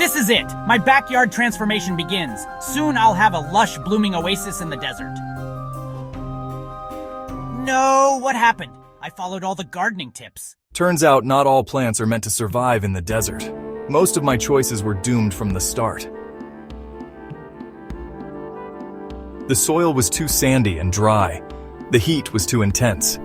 This is it! My backyard transformation begins. Soon I'll have a lush, blooming oasis in the desert. No, what happened? I followed all the gardening tips. Turns out not all plants are meant to survive in the desert. Most of my choices were doomed from the start. The soil was too sandy and dry. The heat was too intense.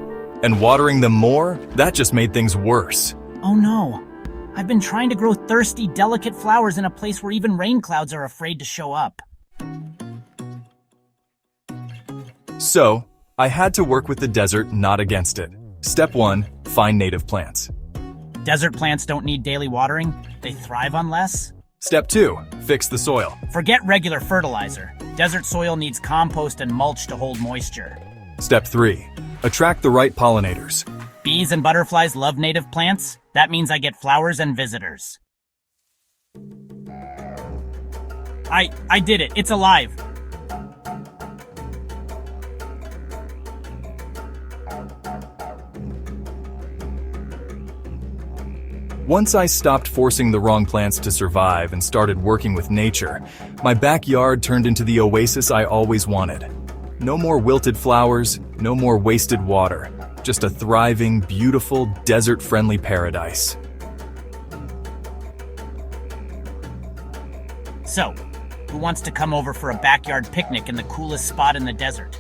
And watering them more, that just made things worse. Oh no. I've been trying to grow thirsty, delicate flowers in a place where even rain clouds are afraid to show up. So, I had to work with the desert, not against it. Step 1, find native plants. Desert plants don't need daily watering. They thrive on less. Step 2, fix the soil. Forget regular fertilizer. Desert soil needs compost and mulch to hold moisture. Step 3, attract the right pollinators. Bees and butterflies love native plants. That means I get flowers and visitors. I did it. It's alive. Once I stopped forcing the wrong plants to survive and started working with nature, my backyard turned into the oasis I always wanted. No more wilted flowers, no more wasted water, just a thriving, beautiful, desert-friendly paradise. So, who wants to come over for a backyard picnic in the coolest spot in the desert?